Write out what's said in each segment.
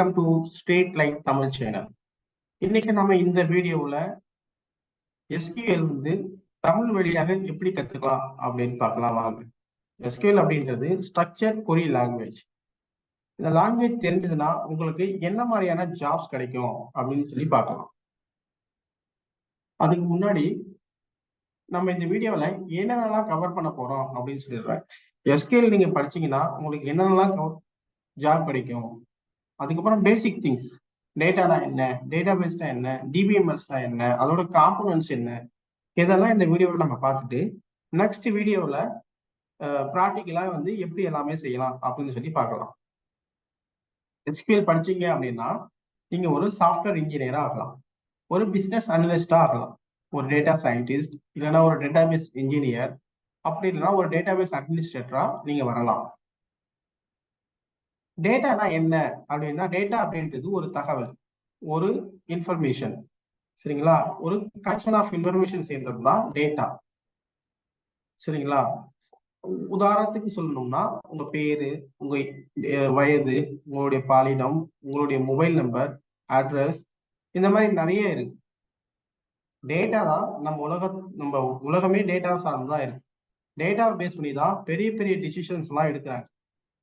Welcome to straight line Tamil channel. இன்னைக்கு நம்ம இந்த வீடியோவில் எஸ்கியூஎல் வந்து தமிழ் வழியாக எப்படி கற்றுக்கலாம் அப்படின்னு பார்க்கலாம் வாங்க. எஸ்கியூஎல் அப்படின்றது ஸ்ட்ரக்சர் கொரி லாங்குவேஜ். இந்த லாங்குவேஜ் தெரிஞ்சதுன்னா உங்களுக்கு என்ன மாதிரியான ஜாப்ஸ் கிடைக்கும் அப்படின்னு சொல்லி பார்க்கலாம். அதுக்கு முன்னாடி நம்ம இந்த வீடியோவில் என்னென்னலாம் கவர் பண்ண போகிறோம் அப்படின்னு சொல்லிடுறேன். எஸ்கியூஎல் நீங்கள் படிச்சீங்கன்னா உங்களுக்கு என்னென்னலாம் ஜாப் கிடைக்கும். அதுக்கப்புறம் பேசிக் திங்ஸ், டேட்டானா என்ன, டேட்டாபேஸ்னா என்ன, டிபிஎம்எஸ்னா என்ன, அதோட காம்பனன்ட்ஸ் என்ன, இதெல்லாம் இந்த வீடியோவில் நம்ம பார்த்துட்டு நெக்ஸ்ட் வீடியோவில் ப்ராக்டிக்கலாக வந்து எப்படி எல்லாமே செய்யலாம் அப்படின்னு சொல்லி பார்க்கலாம். எஸ்கியூஎல் படிச்சீங்க அப்படின்னா நீங்க ஒரு சாஃப்ட்வேர் இன்ஜினியரா ஆகலாம், ஒரு பிசினஸ் அனலிஸ்டா ஆகலாம், ஒரு டேட்டா சயின்டிஸ்ட், இல்லைன்னா ஒரு டேட்டாபேஸ் இன்ஜினியர், அப்படி இல்லைன்னா ஒரு டேட்டாபேஸ் அட்மினிஸ்ட்ரேட்டரா நீங்க வரலாம். டேட்டானா என்ன அப்படின்னா, டேட்டா அப்படின்றது ஒரு தகவல், ஒரு இன்ஃபர்மேஷன், சரிங்களா? ஒரு கலெக்ஷன் ஆஃப் இன்ஃபர்மேஷன் சேர்ந்தது தான் டேட்டா, சரிங்களா? உதாரணத்துக்கு சொல்லணும்னா உங்க பேரு, உங்க வயது, உங்களுடைய பாலினம், உங்களுடைய மொபைல் நம்பர், அட்ரஸ், இந்த மாதிரி நிறைய இருக்கு. டேட்டா தான் நம்ம உலகமே டேட்டா சார்ந்துதான் இருக்கு. டேட்டா பேஸ் பண்ணி தான் பெரிய பெரிய டிசிஷன்ஸ் எல்லாம் எடுக்கிறாங்க.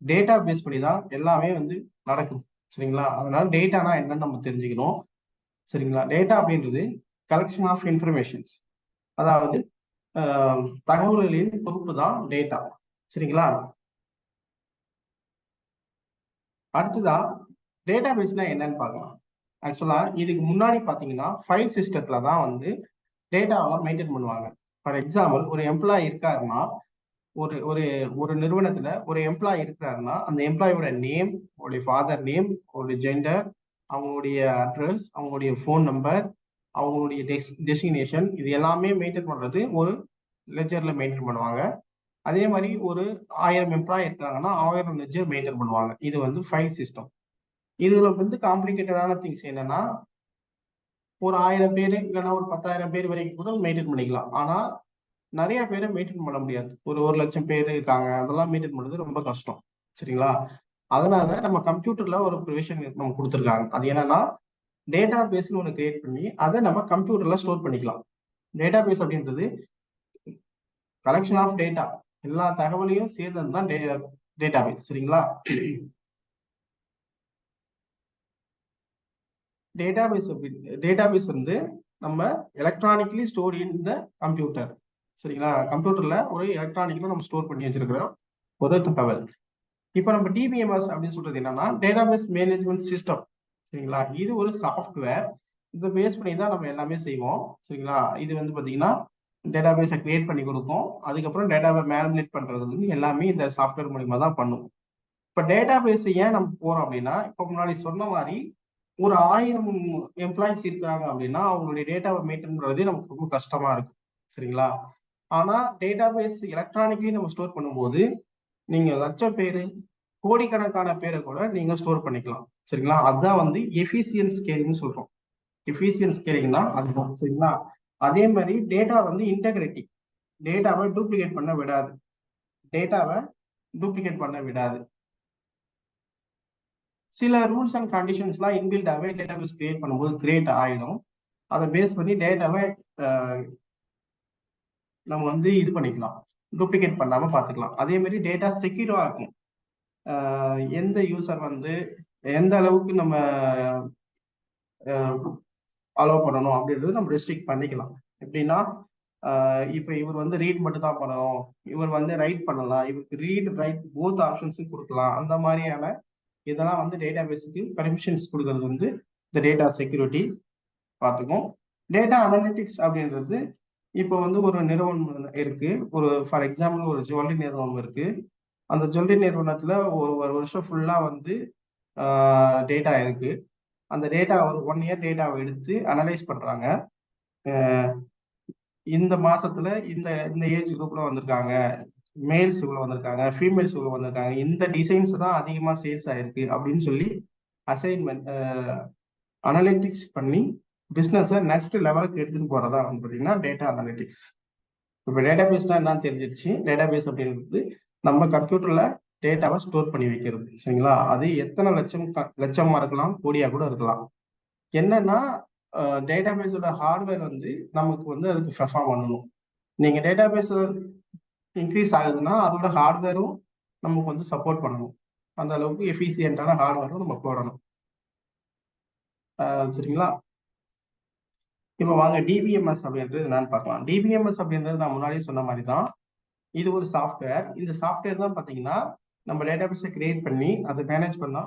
டேட்டா பேஸ் பண்ணி தான் எல்லாமே வந்து நடக்குது, சரிங்களா? அதனால டேட்டானா என்னன்னு நம்ம தெரிஞ்சுக்கணும், சரிங்களா? டேட்டா அப்படின்றது கலெக்ஷன் ஆஃப் இன்ஃபர்மேஷன்ஸ், அதாவது தகவல்களின் தொகுப்பு தான் டேட்டா, சரிங்களா? அடுத்ததா டேட்டா பேஸ்னா என்னன்னு பார்க்கலாம். ஆக்சுவலா இதுக்கு முன்னாடி பாத்தீங்கன்னா ஃபைல் சிஸ்டத்துல தான் வந்து டேட்டாவெல்லாம் மெயின்டைன் பண்ணுவாங்க. ஃபார் எக்ஸாம்பிள், ஒரு எம்ப்ளாயி இருக்காருன்னா, ஒரு ஒரு ஒரு நிறுவனத்துல ஒரு எம்ப்ளாயி இருக்கிறாருன்னா அந்த எம்ப்ளாயோட நேம், அவருடைய ஃபாதர் நேம், அவருடைய ஜெண்டர், அவங்களுடைய அட்ரஸ், அவங்களுடைய ஃபோன் நம்பர், அவங்களுடைய டெஸ்டினேஷன், இது எல்லாமே மெயின்டைன் பண்றது ஒரு லெஜர்ல மெயின்டைன் பண்ணுவாங்க. அதே மாதிரி ஒரு 1000 எம்ப்ளாயி இருக்காங்கன்னா 1000 லெஜர் மெயின்டைன் பண்ணுவாங்க. இது வந்து ஃபைல் சிஸ்டம். இதுல வந்து காம்ப்ளிகேட்டடான திங்ஸ் என்னன்னா, ஒரு 1000 பேர் இல்லைன்னா ஒரு 10,000 பேர் வரைக்கும் கூட மெயின்டைன் பண்ணிக்கலாம். ஆனா நிறைய பேரை மெயின்டைன் பண்ண முடியாது. ஒரு 1,00,000 பேர் இருக்காங்க, அதெல்லாம் மெயின்டைன் பண்றது ரொம்ப கஷ்டம், சரிங்களா? அதனால நம்ம கம்ப்யூட்டர்ல ஒரு ப்ரொவிஷன் நம்ம கொடுத்துருக்காங்க. அது என்னன்னா, டேட்டா பேஸ்னு ஒன்று கிரியேட் பண்ணி அதை நம்ம கம்ப்யூட்டர்ல ஸ்டோர் பண்ணிக்கலாம். டேட்டா பேஸ் அப்படின்றது கலெக்ஷன் ஆஃப் டேட்டா, எல்லா தகவலையும் சேர்ந்தது தான் டேட்டா பேஸ், சரிங்களா? டேட்டாபேஸ் வந்து நம்ம electronically store in the computer, சரிங்களா? கம்ப்யூட்டர்ல ஒரு எலக்ட்ரானிக்ல நம்ம ஸ்டோர் பண்ணி வச்சிருக்கிறோம் ஒரு தகவல். இப்போ நம்ம டிபிஎம்எஸ் அப்படின்னு சொல்றது என்னன்னா, டேட்டாபேஸ் மேனேஜ்மெண்ட் சிஸ்டம், சரிங்களா? இது ஒரு சாஃப்ட்வேர். இதை பேஸ் பண்ணி தான் நம்ம எல்லாமே செய்வோம், சரிங்களா? இது வந்து பாத்தீங்கன்னா டேட்டாபேஸை கிரியேட் பண்ணி கொடுக்கும். அதுக்கப்புறம் டேட்டாவை மேனிபுலேட் பண்றது வந்து எல்லாமே இந்த சாஃப்ட்வேர் மூலியமா தான் பண்ணும். இப்போ டேட்டாபேஸ் ஏன் நம்ம போறோம் அப்படின்னா, இப்போ முன்னாடி சொன்ன மாதிரி ஒரு 1000 எம்ப்ளாயிஸ் இருக்கிறாங்க அப்படின்னா அவங்களுடைய டேட்டாவை மெயின்டைன் பண்றதே நமக்கு ரொம்ப கஷ்டமா இருக்கும், சரிங்களா? ஆனா டேட்டாபேஸ் எலக்ட்ரானிக்லி நம்ம ஸ்டோர் பண்ணும்போது நீங்க லட்சம் பேரு, கோடிக்கணக்கான பேரை கூட நீங்க ஸ்டோர் பண்ணிக்கலாம், சரிங்களா? அதுதான் வந்து எஃபிசியன்ட் ஸ்கேலிங் சொல்றோம். எஃபிசியன்ட் ஸ்கேலிங்னா அதுதான், சரிங்களா? அதே மாதிரி டேட்டா வந்து இன்டெகிரிட்டி, டேட்டாவை டூப்ளிகேட் பண்ண விடாது, டேட்டாவை டூப்ளிகேட் பண்ண விடாது. சில ரூல்ஸ் அண்ட் கண்டிஷன்ஸ்லாம் இன்பில்டாவே டேட்டாபேஸ் கிரியேட் பண்ணும்போது கிரியேட் ஆயிடும். அதை பேஸ் பண்ணி டேட்டாவை நம்ம வந்து இது பண்ணிக்கலாம், டூப்ளிகேட் பண்ணாம பார்த்துக்கலாம். அதே மாதிரி டேட்டா செக்யூரா இருக்கும். எந்த யூசர் வந்து எந்த அளவுக்கு நம்ம அலோவ் பண்ணணும் அப்படின்றது நம்ம ரெஸ்ட்ரிக்ட் பண்ணிக்கலாம். எப்படின்னா, இப்போ இவர் வந்து ரீட் மட்டும் தான் பண்ணணும், இவர் வந்து ரைட் பண்ணலாம், இவருக்கு ரீட் ரைட் போத் ஆப்ஷன்ஸும் கொடுக்கலாம். அந்த மாதிரியான இதெல்லாம் வந்து டேட்டா பேஸுக்கு பெர்மிஷன்ஸ் கொடுக்கறது வந்து இந்த டேட்டா செக்யூரிட்டி பார்த்துக்கும். டேட்டா அனலிட்டிக்ஸ் அப்படின்றது இப்போ வந்து ஒரு நிறுவனம் இருக்கு, ஒரு ஃபார் எக்ஸாம்பிள் ஒரு ஜுவல்லரி நிறுவனம் இருக்கு. அந்த ஜுவல்லரி நிறுவனத்துல ஒரு வருஷம் ஃபுல்லா வந்து டேட்டா இருக்கு. அந்த டேட்டா ஒரு 1 இயர் டேட்டாவை எடுத்து அனலைஸ் பண்றாங்க. இந்த மாசத்துல இந்த இந்த ஏஜ் குரூப்ல வந்திருக்காங்க, மேல்ஸ் இவ்வளவு வந்திருக்காங்க, ஃபீமேல்ஸ் இவ்வளவு வந்திருக்காங்க, இந்த டிசைன்ஸ் தான் அதிகமா சேல்ஸ் ஆயிருக்கு அப்படின்னு சொல்லி அசைன்மெண்ட் அனலிட்டிக்ஸ் பண்ணி பிசினஸை நெக்ஸ்ட் லெவலுக்கு எடுத்துட்டு போறதா வந்து பாத்தீங்கன்னா டேட்டா அனலிட்டிக்ஸ். இப்போ டேட்டாபேஸ்னா என்னன்னு தெரிஞ்சிருச்சு. டேட்டாபேஸ் அப்படின்றது நம்ம கம்ப்யூட்டர்ல டேட்டாவை ஸ்டோர் பண்ணி வைக்கிறது. சரிங்களா? அது எத்தனை லட்சமா இருக்கலாம், கோடியா கூட இருக்கலாம். என்னன்னா டேட்டாபேஸோட ஹார்ட்வேர் வந்து நமக்கு வந்து அதுக்கு பெர்ஃபார்ம் பண்ணணும். நீங்க டேட்டாபேஸ் இன்க்ரீஸ் ஆகுதுன்னா அதோட ஹார்ட்வேரும் நமக்கு வந்து சப்போர்ட் பண்ணணும். அந்த அளவுக்கு எஃபிசியன்டான ஹார்ட்வேரும் நம்ம போடணும். சரிங்களா? இப்போ வாங்க டிபிஎம்எஸ் அப்படின்றது என்னன்னு பார்க்கலாம். டிபிஎம்எஸ் அப்படின்றது நான் முன்னாடியே சொன்ன மாதிரி தான். இது ஒரு சாஃப்ட்வேர். இந்த சாஃப்ட்வேர் தான் பார்த்தீங்கன்னா நம்ம டேட்டாபேஸை கிரியேட் பண்ணி அதை மேனேஜ் பண்ணா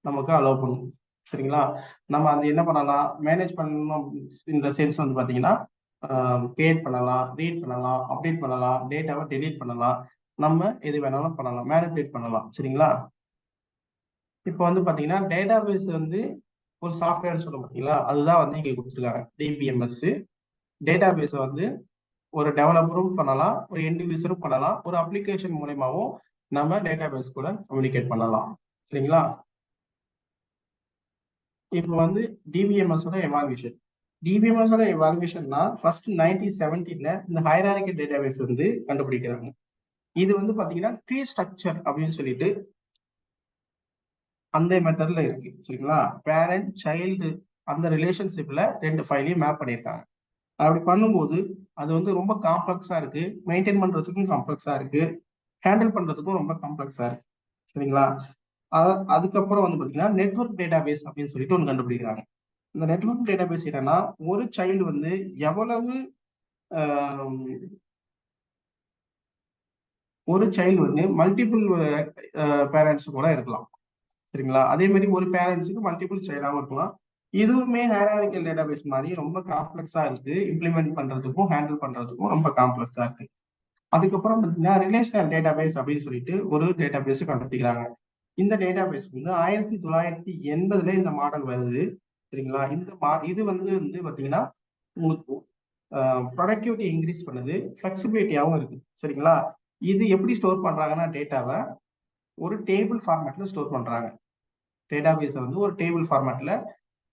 நமக்கு அலோவ் பண்ணும். சரிங்களா? நம்ம அது என்ன பண்ணலாம், மேனேஜ் பண்ணணும் இந்த சென்ஸ் வந்து பார்த்தீங்கன்னா கிரியேட் பண்ணலாம், ரீட் பண்ணலாம், அப்டேட் பண்ணலாம், டேட்டாவை டெலீட் பண்ணலாம், நம்ம எது வேணாலும் பண்ணலாம், மேனிபுலேட் பண்ணலாம். சரிங்களா? இப்போ வந்து பார்த்தீங்கன்னா டேட்டாபேஸ் வந்து ஒரு சாஃப்ட்வேர்னு சொல்ல பார்த்தீங்களா, அதுதான் வந்து இங்கே கொடுத்துருக்காங்க டிபிஎம்எஸ். டேட்டாபேஸை வந்து ஒரு டெவலப்பரும் பண்ணலாம், ஒரு எண்ட் யூசரும் பண்ணலாம், ஒரு அப்ளிகேஷன் மூலமாவும் நம்ம டேட்டாபேஸ் கூட கம்யூனிகேட் பண்ணலாம். சரிங்களா? இப்போ வந்து டிபிஎம்எஸோட எவால்யூஷன். டிபிஎம்எஸோட எவால்யூஷன்னா ஃபர்ஸ்ட் 1970ல இந்த ஹைரார்கிக்கல் டேட்டாபேஸ் வந்து கண்டுபிடிக்கிறாங்க. இது வந்து பாத்தீங்கன்னா ட்ரீ ஸ்ட்ரக்சர் அப்படின்னு சொல்லிட்டு அந்த மெத்தட்ல இருக்கு. சரிங்களா? பேரண்ட் சைல்டு அந்த ரிலேஷன்ஷிப்ல 2 ஃபைலையும் மேப் பண்ணியிருக்காங்க. அப்படி பண்ணும்போது அது வந்து ரொம்ப காம்ப்ளெக்ஸா இருக்கு, மெயின்டைன் பண்றதுக்கும் காம்ப்ளெக்ஸா இருக்கு, ஹேண்டில் பண்றதுக்கும் ரொம்ப காம்ப்ளெக்ஸா இருக்கு. சரிங்களா? அதுக்கப்புறம் வந்து பாத்தீங்கன்னா நெட்வொர்க் டேட்டாபேஸ் அப்படின்னு சொல்லிட்டு ஒன்று கண்டுபிடிக்கிறாங்க. இந்த நெட்வொர்க் டேட்டாபேஸ் என்னன்னா ஒரு சைல்டு வந்து எவ்வளவு ஒரு சைல்டு வந்து மல்டிபிள் பேரண்ட்ஸ் கூட இருக்கலாம். சரிங்களா? அதே மாதிரி ஒரு பேரண்ட்ஸுக்கு மல்டிபிள் சைல்டாகவும் இருக்கலாம். இதுவுமே ஹைரார்கிக்கல் டேட்டாபேஸ் மாதிரி ரொம்ப காம்ப்ளெக்ஸா இருக்கு, இம்ப்ளிமெண்ட் பண்றதுக்கும் ஹேண்டில் பண்றதுக்கும் ரொம்ப காம்ப்ளெக்ஸா இருக்கு. அதுக்கப்புறம் பார்த்தீங்கன்னா ரிலேஷனல் டேட்டாபேஸ் அப்படின்னு சொல்லிட்டு ஒரு டேட்டாபேஸ் கண்டுபிடிக்கிறாங்க. இந்த டேட்டாபேஸ் வந்து 1980ல இந்த மாடல் வருது. சரிங்களா? இது வந்து பாத்தீங்கன்னா உங்களுக்கு ப்ரொடக்டிவிட்டி இன்க்ரீஸ் பண்ணுது, ஃபிளெக்சிபிலிட்டியாகவும் இருக்குது. சரிங்களா? இது எப்படி ஸ்டோர் பண்றாங்கன்னா டேட்டாவை ஒரு டேபிள் ஃபார்மேட்ல ஸ்டோர் பண்றாங்க. டேட்டாபேஸை வந்து ஒரு டேபிள் ஃபார்மேட்ல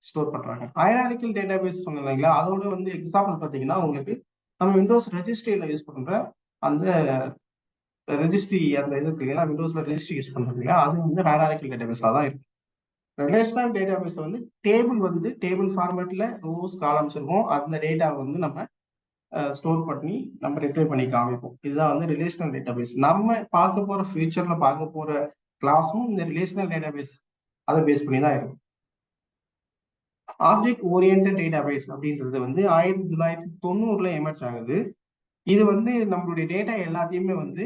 ஸ்டோர் பண்றாங்க. ஹைரார்கிக்கல் டேட்டாபேஸ் சொன்னேன் இல்லைங்களா, அதோட வந்து எக்ஸாம்பிள் பார்த்தீங்கன்னா உங்களுக்கு நம்ம விண்டோஸ் ரெஜிஸ்ட்ரியில யூஸ் பண்ற அந்த ரெஜிஸ்ட்ரி அந்த இது இருக்கு இல்லையா, விண்டோஸ்ல ரெஜிஸ்ட்ரி யூஸ் பண்றோம் இல்லையா, அது வந்து ஹைரார்கிக்கல் டேட்டாபேஸா தான் இருக்கு. ரிலேஷனல் டேட்டாபேஸ் வந்து டேபிள் ஃபார்மேட்ல ரோஸ் காலம்ஸ் இருக்கும். அந்த டேட்டா வந்து நம்ம ஸ்டோர் பண்ணி நம்ம ரிட்ரைவ் பண்ணி காமிப்போம். இதுதான் வந்து ரிலேஷனல் டேட்டாபேஸ். நம்ம பார்க்க போற ஃபியூச்சர்ல பார்க்க போற கிளாஸும் இந்த ரிலேஷனல் டேட்டாபேஸ் அதை பேஸ் பண்ணி தான் இருக்கும். ஆப்ஜெக்ட் ஓரியன்டட் டேட்டாபேஸ் அப்படின்றது வந்து 1990ல எமர்ஜ் ஆகுது. இது வந்து நம்மளுடைய டேட்டா எல்லாத்தையுமே வந்து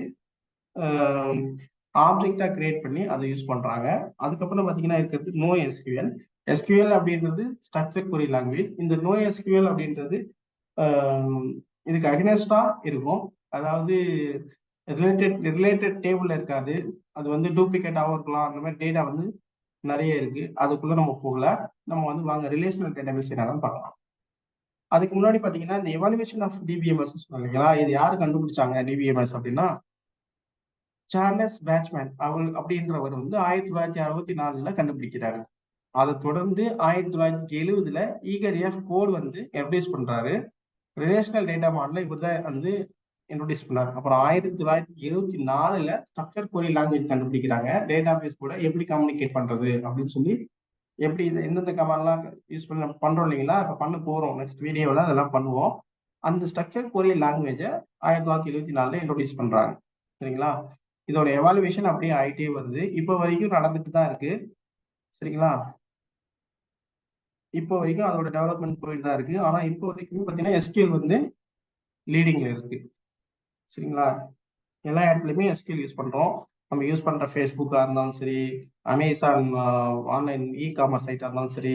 ஆப்ஜெக்டா கிரியேட் பண்ணி அதை யூஸ் பண்றாங்க. அதுக்கப்புறம் பாத்தீங்கன்னா இருக்கிறது நோ எஸ்கியூஎல். எஸ்கியூஎல் அப்படின்றது ஸ்ட்ரக்சர் query லாங்குவேஜ். இந்த நோ எஸ்கியூஎல் அப்படின்றது இதுக்கு அகைன்ஸ்டா இருக்கும். அதாவது ரிலேட்டட் டேபிள்ல இருக்காது, அது வந்து டூப்ளிகேட்டாகவும் இருக்கலாம். அந்த மாதிரி டேட்டா வந்து நிறைய இருக்கு, அதுக்குள்ள நம்ம போகல. நம்ம வந்து வாங்க ரிலேஷனல் டேட்டாபேஸ் என்னன்னு பார்க்கலாம். அதுக்கு முன்னாடி பாத்தீங்கன்னா இந்த எவாலுவேஷன் ஆஃப் டிபிஎம்எஸ் சொன்னீங்களா, இது யாரு கண்டுபிடிச்சாங்க டிபிஎம்எஸ் அப்படின்னா சார்லஸ் பேட்ச்மேன் அப்படின்றவர் வந்து 1964ல கண்டுபிடிக்கிறாரு. அதை தொடர்ந்து 1970ல ஈகர் கோட் வந்து இன்ட்ரோடியூஸ் பண்றாரு. ரிலேஷனல் டேட்டா மாடல இவர் தான் வந்து இன்ட்ரோடியூஸ் பண்ணாரு. அப்புறம் 1974ல ஸ்ட்ரக்சர் query லாங்குவேஜ் கண்டுபிடிக்கிறாங்க. டேட்டாபேஸ் கூட எப்படி கம்யூனிகேட் பண்றது அப்படின்னு சொல்லி, எப்படி இது எந்தெந்த கமாண்ட்லாம் யூஸ் பண்ணி நம்ம பண்றோம் இல்லைங்களா, இப்போ பண்ண போறோம் நெக்ஸ்ட் வீடியோவில் அதெல்லாம் பண்ணுவோம். அந்த ஸ்ட்ரக்சர் query லாங்குவேஜை 1974ல இன்ட்ரோடியூஸ் பண்றாங்க. சரிங்களா? இதோட எவாலுவேஷன் அப்படியே ஆயிட்டே வருது, இப்போ வரைக்கும் நடந்துட்டு தான் இருக்கு. சரிங்களா? இப்போ வரைக்கும் அதோட டெவலப்மெண்ட் போயிட்டு தான் இருக்கு. ஆனா இப்போ வரைக்கும் பார்த்தீங்கன்னா எஸ்கியூஎல் வந்து லீடிங்ல இருக்கு. சரிங்களா? எல்லா இடத்துலையுமே எஸ்கியூஎல் யூஸ் பண்றோம். நம்ம யூஸ் பண்ற ஃபேஸ்புக்காக இருந்தாலும் சரி, அமேசான் ஆன்லைன் காமர்ஸ் சைட்டாக இருந்தாலும் சரி,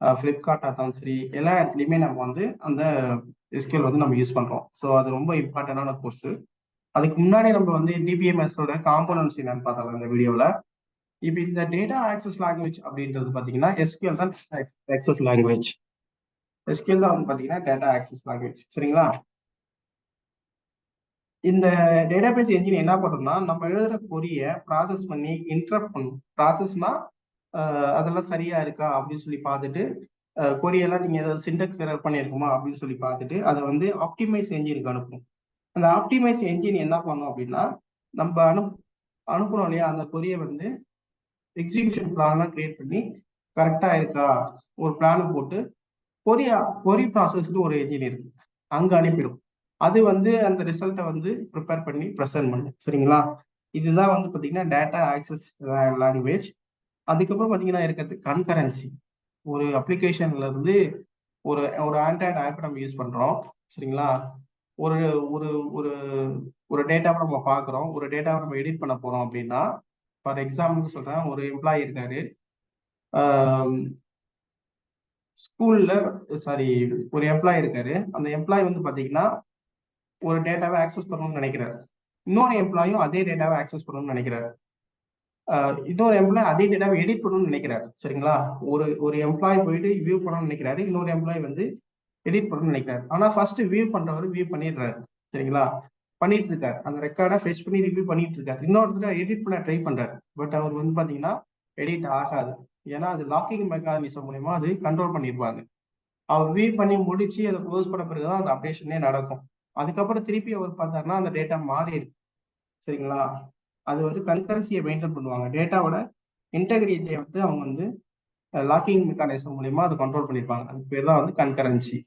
ஃப்ளிப்கார்ட்டாக இருந்தாலும் சரி, எல்லா இடத்துலையுமே நம்ம வந்து அந்த எஸ்கியூஎல் வந்து நம்ம யூஸ் பண்றோம். ஸோ அது ரொம்ப இம்பார்ட்டன்டான கோர்ஸ். அதுக்கு முன்னாடி நம்ம வந்து டிபிஎம்எஸோட காம்போனன்ட்ஸ் என்னன்னு பார்த்தோம் இந்த வீடியோவில். இப்போ இந்த டேட்டா ஆக்சஸ் லாங்குவேஜ் அப்படின்றது பார்த்தீங்கன்னா எஸ்கியூஎல் தான் ஆக்சஸ் லாங்குவேஜ். எஸ்கியூஎல் தான் வந்து பார்த்தீங்கன்னா டேட்டா ஆக்சஸ் லாங்குவேஜ். சரிங்களா? இந்த டேட்டாபேஸ் என்ஜின் என்ன பண்ணுறோம்னா நம்ம எழுதுற கொரியை ப்ராசஸ் பண்ணி இன்டரப்ட் பண்ணும். ப்ராசஸ்னா அதெல்லாம் சரியா இருக்கா அப்படின்னு சொல்லி பார்த்துட்டு, கொரியெல்லாம் நீங்க ஏதாவது சின்டெக்ஸ் எரர் பண்ணியிருக்குமா அப்படின்னு சொல்லி பார்த்துட்டு அதை வந்து ஆப்டிமைஸ் என்ஜினுக்கு அனுப்பும். அந்த ஆப்டிமைஸ் என்ஜின் என்ன பண்ணும் அப்படின்னா நம்ம அனுப்புறோம் இல்லையா, அந்த கொரியை வந்து எக்ஸிகியூஷன் பிளான்லாம் கிரியேட் பண்ணி கரெக்டா இருக்கா ஒரு பிளான் போட்டு கொரி ப்ராசஸ்க்கு ஒரு என்ஜின் இருக்கு, அங்க அனுப்பிடும். அது வந்து அந்த ரிசல்ட்டை வந்து ப்ரிப்பேர் பண்ணி ப்ரெசென்ட் பண்ணும். சரிங்களா, இதுதான் வந்து பாத்தீங்கன்னா டேட்டா ஆக்சஸ் லாங்குவேஜ். அதுக்கப்புறம் பாத்தீங்கன்னா இருக்கிறது கன்கரன்சி. ஒரு அப்ளிகேஷன்ல இருந்து ஒரு ஒரு ஆண்ட்ராய்டு ஆப் நம்ம யூஸ் பண்றோம். சரிங்களா, ஒரு ஒரு ஒரு ஒரு டேட்டாவை நம்ம பார்க்குறோம், ஒரு டேட்டாவை நம்ம எடிட் பண்ண போறோம் அப்படின்னா, ஃபார் எக்ஸாம்பிளுக்கு சொல்றேன், ஒரு எம்ப்ளாயி இருக்காரு, ஸ்கூல்ல, சாரி, ஒரு எம்ப்ளாயி இருக்காரு. அந்த எம்ப்ளாயி வந்து பாத்தீங்கன்னா ஒரு டேட்டாவை ஆக்சஸ் பண்ணணும்னு நினைக்கிறாரு. இன்னொரு எம்ப்ளாயும் அதே டேட்டாவை ஆக்சஸ் பண்ணணும்னு நினைக்கிறாரு. இன்னொரு எம்ப்ளாய் அதே டேட்டாவை எடிட் பண்ணணும்னு நினைக்கிறாரு. சரிங்களா, ஒரு ஒரு எம்ப்ளாய் போயிட்டு வியூ பண்ணணும்னு நினைக்கிறாரு, இன்னொரு எம்ப்ளாய் வந்து எடிட் பண்ணணும்னு நினைக்கிறாரு. ஆனா ஃபர்ஸ்ட் வியூ பண்றவர் வியூ பண்ணிடுறாரு. சரிங்களா, பண்ணிட்டு இருக்காரு, அந்த ரெக்கார்டை ஃபெச் பண்ணி ரிவ்யூ பண்ணிட்டு இருக்காரு. இன்னொருத்தர் எடிட் பண்ண ட்ரை பண்றாரு, பட் அவர் வந்து பாத்தீங்கன்னா எடிட் ஆகாது. ஏன்னா அது லாக்கிங் மெக்கானிசம் மூலயமா அது கண்ட்ரோல் பண்ணிருப்பாங்க. அவர் வியூ பண்ணி முடிச்சு அதை க்ளோஸ் பண்ண பிறகுதான் அந்த அப்டேஷனே நடக்கும். அதுக்கப்புறம் திருப்பி அவர் பார்த்தாருன்னா அந்த டேட்டா மாறி இருக்கு. சரிங்களா, அது வந்து கன்கரன்சியை மெயின்டைன் பண்ணுவாங்க. டேட்டாவோட இன்டெகிரிட்டியை வந்து அவங்க வந்து லாக்கிங் மெக்கானிசம் மூலியமா அதை கண்ட்ரோல் பண்ணிருப்பாங்க. அதுக்கு பேர் தான் வந்து கன்கரன்சி.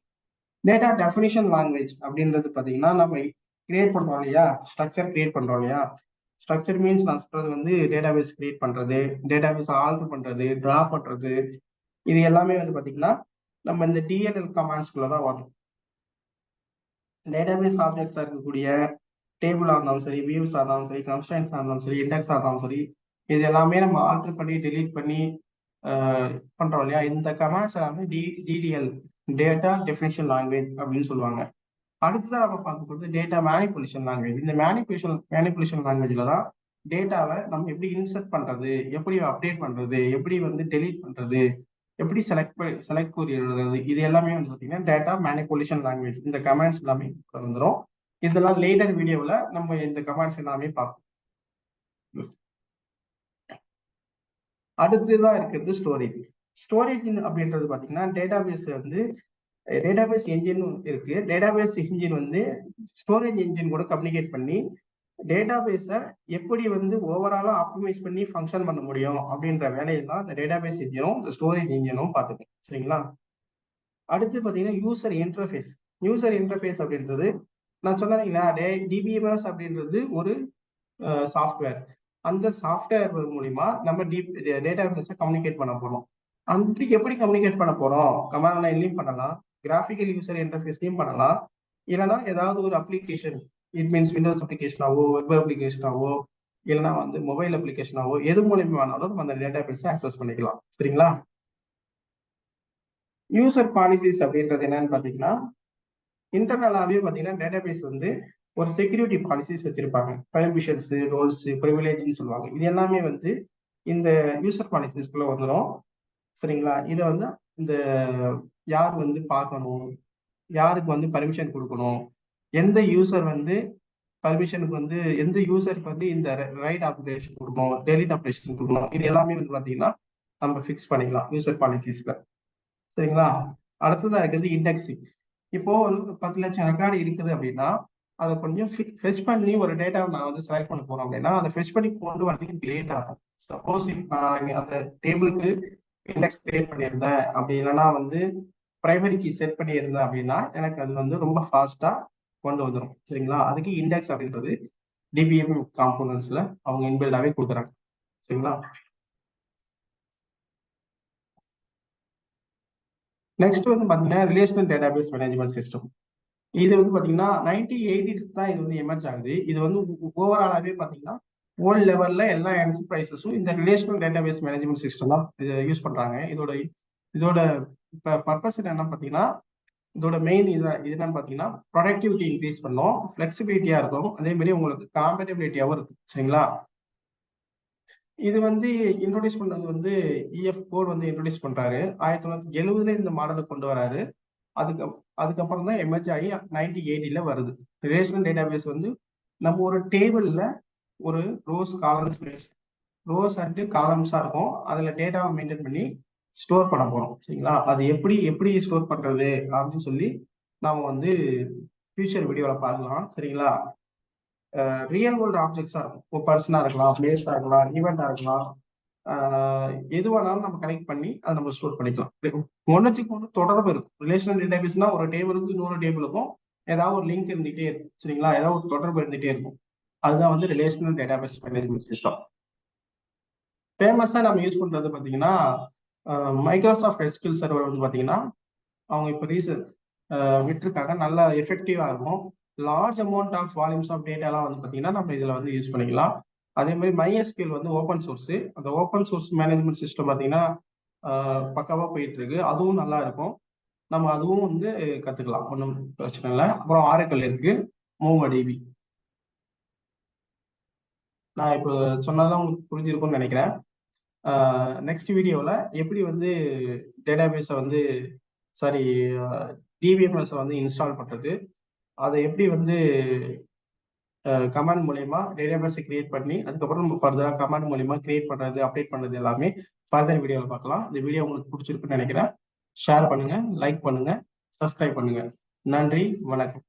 டேட்டா டெஃபினிஷன் லாங்குவேஜ் அப்படின்றது பாத்தீங்கன்னா நம்ம கிரியேட் பண்றோம் இல்லையா, ஸ்ட்ரக்சர் கிரியேட் பண்றோம் இல்லையா. ஸ்ட்ரக்சர் மீன்ஸ் நான் சொல்றது வந்து டேட்டாபேஸ் கிரியேட் பண்றது, டேட்டாபேஸ் ஆல்டர் பண்றது, டிரா பண்றது, இது எல்லாமே வந்து பாத்தீங்கன்னா நம்ம இந்த டிஎல்எல் கமாண்ட்ஸ்குள்ள தான் வரும். டேட்டாபேஸ் ஆப்ஜெக்ட்ஸா இருக்கக்கூடிய டேபிளா இருந்தாலும் சரி, வியூஸா இருந்தாலும் சரி, கன்ஸ்ட்ரன்ஸா இருந்தாலும் சரி, இண்டெக்ஸா இருந்தாலும் சரி, இது எல்லாமே நம்ம ஆல்டர் பண்ணி டெலீட் பண்ணி பண்றோம் இல்லையா. இந்த கமாண்ட்ஸ் எல்லாமே டிடிஎல், டேட்டா டெஃபினிஷன் லாங்குவேஜ் அப்படின்னு சொல்லுவாங்க. அடுத்ததான் நம்ம பார்க்க போகிறது டேட்டா மேனிபுலேஷன் லாங்குவேஜ். இந்த மேனிபுலேஷன் லாங்குவேஜ்ல தான் டேட்டாவை நம்ம எப்படி இன்சர்ட் பண்றது, எப்படி அப்டேட் பண்றது, எப்படி வந்து டெலீட் பண்றது, எப்படி செலக்ட் கொரி எழுதுறது, இது எல்லாமே வந்து பார்த்தீங்கன்னா டேட்டா மேனிபுலேஷன் லாங்குவேஜ். இந்த கமாண்ட்ஸ் எல்லாமே வந்துடும். இதெல்லாம் லேட்டர் வீடியோவில் நம்ம இந்த கமாண்ட்ஸ் எல்லாமே பார்ப்போம். அடுத்ததான் இருக்கிறது ஸ்டோரேஜ். ஸ்டோரேஜ் அப்படின்றது பார்த்தீங்கன்னா டேட்டாபேஸ் வந்து டேட்டாபேஸ் என்ஜின் இருக்கு. டேட்டாபேஸ் என்ஜின் வந்து ஸ்டோரேஜ் என்ஜின் கூட கம்யூனிகேட் பண்ணி டேட்டாபேஸை எப்படி வந்து ஓவராலா ஆப்டிமைஸ் பண்ணி ஃபங்க்ஷன் பண்ண முடியும் அப்படின்ற வேலையை தான் இந்த டேட்டாபேஸ் என்ஜினும் இந்த ஸ்டோரேஜ் என்ஜினும் பார்த்துக்கணும். சரிங்களா, அடுத்து பார்த்தீங்கன்னா யூசர் இன்டர்ஃபேஸ். யூசர் இன்டர்ஃபேஸ் அப்படின்றது நான் சொன்னீங்களா, டிபிஎம்எஸ் அப்படின்றது ஒரு சாஃப்ட்வேர். அந்த சாஃப்ட்வேர் மூலிமா நம்ம டேட்டாபேஸை கம்யூனிகேட் பண்ண போறோம். அந்த எப்படி கம்யூனிகேட் பண்ண போறோம், கமாண்ட் லைன்லயும் பண்ணலாம், கிராஃபிக்கல் யூசர் இன்டர்ஃபேஸ்லயும் பண்ணலாம், இல்லைன்னா ஏதாவது ஒரு அப்ளிகேஷன், இட் மீன்ஸ் விண்டோஸ் அப்ளிகேஷனாவோ, வெப் அப்ளிகேஷனாவோ, இல்லைன்னா வந்து மொபைல் அப்ளிகேஷனாவோ, எது மூலியமானாலும் நம்ம அந்த டேட்டாபேஸை ஆக்சஸ் பண்ணிக்கலாம். சரிங்களா, யூசர் பாலிசிஸ் அப்படின்றது என்னன்னு பாத்தீங்கன்னா இன்டர்னலாவே பாத்தீங்கன்னா டேட்டாபேஸ் வந்து ஒரு செக்யூரிட்டி பாலிசிஸ் வச்சிருப்பாங்க. பெர்மிஷன்ஸ், ரோல்ஸ், ப்ரிவிலேஜ்னு சொல்லுவாங்க. இது எல்லாமே வந்து இந்த யூசர் பாலிசிஸ்குள்ள வந்துடும். சரிங்களா, இதை வந்து இந்த யார் வந்து பார்க்கணும், யாருக்கு வந்து பர்மிஷன் கொடுக்கணும், எந்த யூசர் வந்து பர்மிஷனுக்கு வந்து எந்த யூசருக்கு வந்து இந்த ரைட் ஆப்ரேஷன் கொடுக்கணும், டெலிட் ஆப்ரேஷன் கொடுக்கணும், இது எல்லாமே வந்து பாத்தீங்கன்னா நம்ம ஃபிக்ஸ் பண்ணிக்கலாம் யூசர் பாலிசிஸ்ல. சரிங்களா, அடுத்ததா இருக்கிறது இண்டெக்ஸிங். இப்போ ஒரு 10 லட்சம் ரெக்கார்டு இருக்குது அப்படின்னா அதை கொஞ்சம் ஃபெச் பண்ணி ஒரு டேட்டாவை நான் வந்து செலக்ட் பண்ண போறோம் அப்படின்னா அதை ஃபெச் பண்ணி கொண்டு வரதுக்கு லேட் ஆகும். சப்போஸ் நான் அந்த டேபிளுக்கு இண்டெக்ஸ் கிரியேட் பண்ணியிருந்தேன், அப்படி இல்லைன்னா வந்து பிரைமரி கீ செட் பண்ணியிருந்தேன் அப்படின்னா எனக்கு அது வந்து ரொம்ப ஃபாஸ்டா கொண்டு வந்துடும். சரிங்களா, அதுக்கு இண்டெக்ஸ் அப்படின்றது டிபிஎம் காம்போனன்ட்ஸ்ல அவங்க இன்பில்டாவே கொடுக்குறாங்க. சரிங்களா, நெக்ஸ்ட் வந்து பாத்தீங்கன்னா ரிலேஷனல் டேட்டாபேஸ் மேனேஜ்மெண்ட் சிஸ்டம். இது வந்து பாத்தீங்கன்னா 1980s தான் இது வந்து எமர்ஜ் ஆகுது. இது வந்து ஓவராலாவே பாத்தீங்கன்னா வேர்ல்ட் லெவல்ல எல்லா என்டர்பிரைசஸும் இந்த ரிலேஷனல் டேட்டாபேஸ் மேனேஜ்மெண்ட் சிஸ்டம் தான் இதை யூஸ் பண்றாங்க. இதோட பர்பஸ் என்ன பாத்தீங்கன்னா, இதோட மெயின் இது என்னன்னு பாத்தீங்கன்னா ப்ரொடக்டிவிட்டி இன்க்ரீஸ் பண்ணும், ஃபிளெக்சிபிலிட்டியா இருக்கும், அதே மாதிரி உங்களுக்கு காம்பேட்டபிலிட்டியாவும் இருக்கும். சரிங்களா, இது வந்து இன்ட்ரோடியூஸ் பண்ணது வந்து இஎஃப் கோட் வந்து இன்ட்ரோடியூஸ் பண்றாரு. 1970 இந்த மாடலை கொண்டு வராரு. அதுக்கு அதுக்கப்புறம் தான் எமர்ஜ் ஆகி 1980 வருது. ரிலேஷனல் டேட்டாபேஸ் வந்து நம்ம ஒரு டேபிள்ல ஒரு ரோஸ் அண்ட் காலம்ஸா இருக்கும், அதுல டேட்டாவை மெயின்டைன் பண்ணி ஸ்டோர் பண்ண போறோம். சரிங்களா, அது எப்படி எப்படி ஸ்டோர் பண்றது அப்படின்னு சொல்லி நாம வந்து ஃபியூச்சர் வீடியோல பார்க்கலாம். சரிங்களா, ரியல் வேர்ல்டு ஆப்ஜெக்ட்ஸா இருக்கும். பர்சனா இருக்கலாம், பிளேஸா இருக்கலாம், ஈவெண்டா இருக்கலாம். எதுவானாலும் நம்ம கனெக்ட் பண்ணி அதை நம்ம ஸ்டோர் பண்ணிக்கலாம். ஒன்றுத்துக்கு ஒன்று தொடர்பு இருக்கும். ரிலேஷனல் டேட்டாபேஸ்னா ஒரு டேபிளுக்கும் இன்னொரு டேபிளுக்கும் ஏதாவது ஒரு லிங்க் இருந்துகிட்டே இருக்கும். சரிங்களா? ஏதாவது ஒரு தொடர்பு இருந்துகிட்டே இருக்கும். அதுதான் வந்து ரிலேஷனல் டேட்டாபேஸ் மேனேஜ்மெண்ட் சிஸ்டம். ஃபேமஸா நம்ம யூஸ் பண்றது பார்த்தீங்கன்னா மைக்ரோசாஃப்ட் எஸ்கியூஎல் சர்வர் வந்து பார்த்தீங்கன்னா அவங்க இப்போ ரீசன்ட் விட்டுருக்காங்க. நல்லா எஃபெக்டிவா இருக்கும். Large amount of volumes of டேட்டாலாம் வந்து பார்த்தீங்கன்னா நம்ம இதில் வந்து யூஸ் பண்ணிக்கலாம். அதே மாதிரி MySQL வந்து ஓப்பன் சோர்ஸ். அந்த ஓப்பன் சோர்ஸ் மேனேஜ்மெண்ட் சிஸ்டம் பார்த்தீங்கன்னா பக்காவா போயிட்டு இருக்கு. அதுவும் நல்லா இருக்கும். நம்ம அதுவும் வந்து கத்துக்கலாம், ஒன்றும் பிரச்சனை இல்லை. அப்புறம் ஆரக்கிள் இருக்கு, MongoDB. நான் இப்போ சொன்னதெல்லாம் உங்களுக்கு புரிஞ்சிருக்கும்னு நினைக்கிறேன். நெக்ஸ்ட் வீடியோவில் எப்படி வந்து டேட்டாபேஸை வந்து சாரி DBMS வந்து இன்ஸ்டால் பண்ணுறது, அதை எப்படி வந்து கமாண்ட் மூலயமா டேட்டாபேஸை கிரியேட் பண்ணி அதுக்கப்புறம் நம்ம ஃபர்தராக கமாண்ட் மூலயமா கிரியேட் பண்ணுறது, அப்டேட் பண்ணுறது எல்லாமே ஃபர்தர் வீடியோவில் பார்க்கலாம். இந்த வீடியோ உங்களுக்கு பிடிச்சிருக்குன்னு நினைக்கிறேன். ஷேர் பண்ணுங்க, லைக் பண்ணுங்க, சப்ஸ்கிரைப் பண்ணுங்க. நன்றி, வணக்கம்.